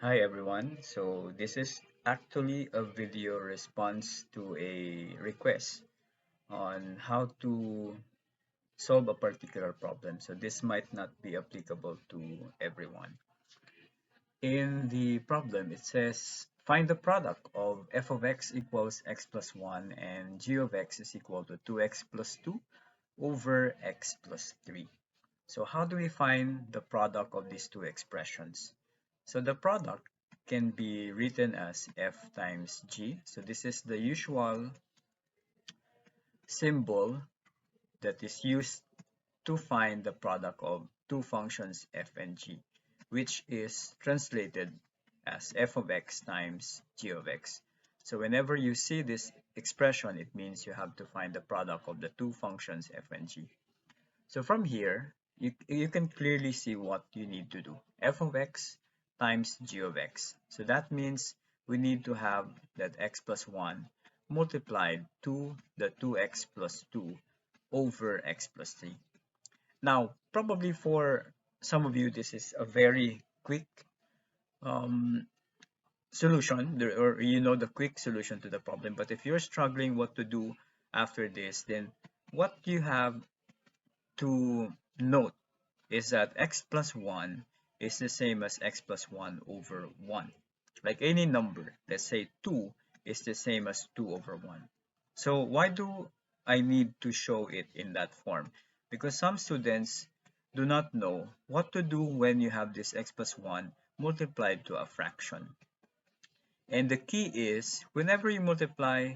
Hi everyone. So this is actually a video response to a request on how to solve a particular problem. So this might not be applicable to everyone. In the problem, it says find the product of f of x equals x plus 1 and g of x is equal to 2x plus 2 over x plus 3. So how do we find the product of these two expressions? So the product can be written as f times g. So this is the usual symbol that is used to find the product of two functions f and g, which is translated as f of x times g of x. So whenever you see this expression, it means you have to find the product of the two functions f and g. So from here, you can clearly see what you need to do. F of x times g of x. So that means we need to have that x plus 1 multiplied to the 2x plus 2 over x plus 3. Now, probably for some of you, this is a very quick um, solution, or you know the quick solution to the problem. But if you're struggling what to do after this, then what you have to note is that x plus 1 is the same as x plus 1 over 1. Like any number, let's say 2 is the same as 2 over 1. So why do I need to show it in that form? Because some students do not know what to do when you have this x plus 1 multiplied to a fraction. And the key is, whenever you multiply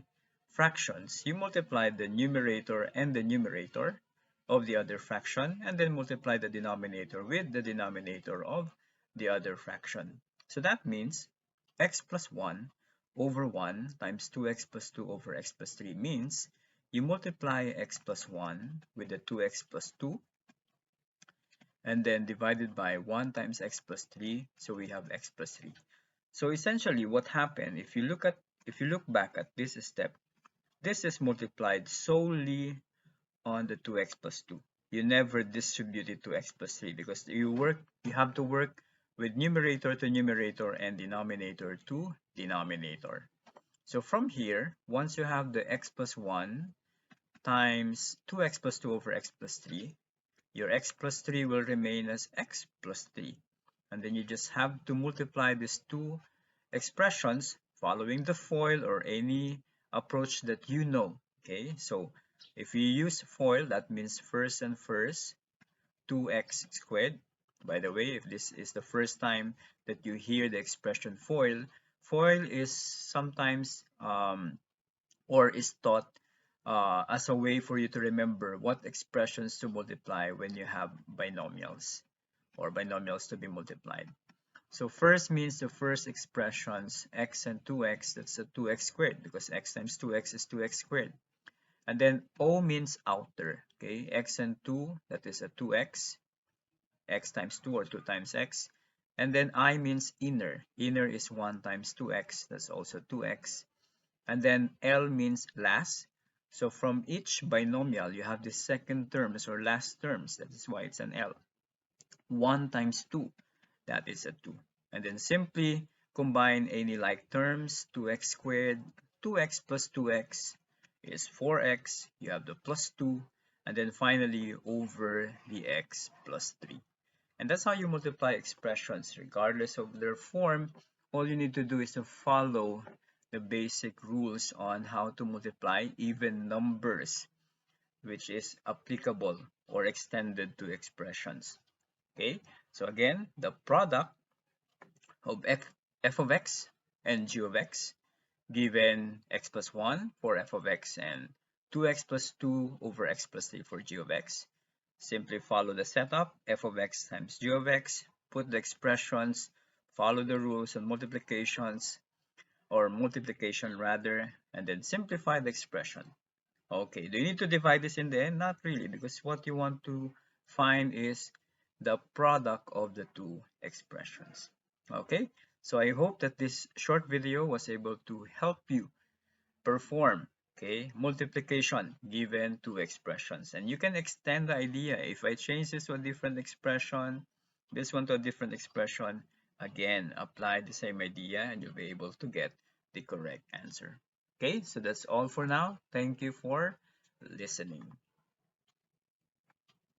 fractions, you multiply the numerator and the numerator of the other fraction, and then multiply the denominator with the denominator of the other fraction. So that means x plus 1 over 1 times 2x plus 2 over x plus 3 means you multiply x plus 1 with the 2x plus 2, and then divided by 1 times x plus 3, so we have x plus 3. So essentially what happened, if you look back at this step, this is multiplied solely on the 2x plus 2. You never distribute it to x plus 3 because you have to work with numerator to numerator and denominator to denominator. So from here, once you have the x plus 1 times 2x plus 2 over x plus 3, your x plus 3 will remain as x plus 3. And then you just have to multiply these two expressions following the FOIL or any approach that you know. Okay, so if you use FOIL, that means first and first 2x squared. By the way, if this is the first time that you hear the expression FOIL, FOIL is sometimes or is taught as a way for you to remember what expressions to multiply when you have binomials or binomials to be multiplied. So first means the first expressions x and 2x, that's a 2x squared because x times 2x is 2x squared. And then O means outer, okay? X and 2, that is a 2x, x times 2 or 2 times x. And then I means inner. Inner is 1 times 2x, that's also 2x. And then L means last. So from each binomial, you have the second terms or last terms. That is why it's an L. 1 times 2, that is a 2. And then simply combine any like terms, 2x squared, 2x plus 2x is 4x, you have the plus 2, and then finally over the x plus 3. And that's how you multiply expressions regardless of their form. All you need to do is to follow the basic rules on how to multiply even numbers, which is applicable or extended to expressions. Okay, so again, the product of f of x and g of x given x plus 1 for f of x and 2x plus 2 over x plus 3 for g of x. Simply follow the setup, f of x times g of x, put the expressions, follow the rules on multiplications, or multiplication rather, and then simplify the expression. Okay, do you need to divide this in the end? Not really, because what you want to find is the product of the two expressions. Okay, so I hope that this short video was able to help you perform, okay, multiplication given two expressions. And you can extend the idea. If I change this to a different expression, this one to a different expression, Again, apply the same idea and you'll be able to get the correct answer. Okay, so that's all for now. Thank you for listening.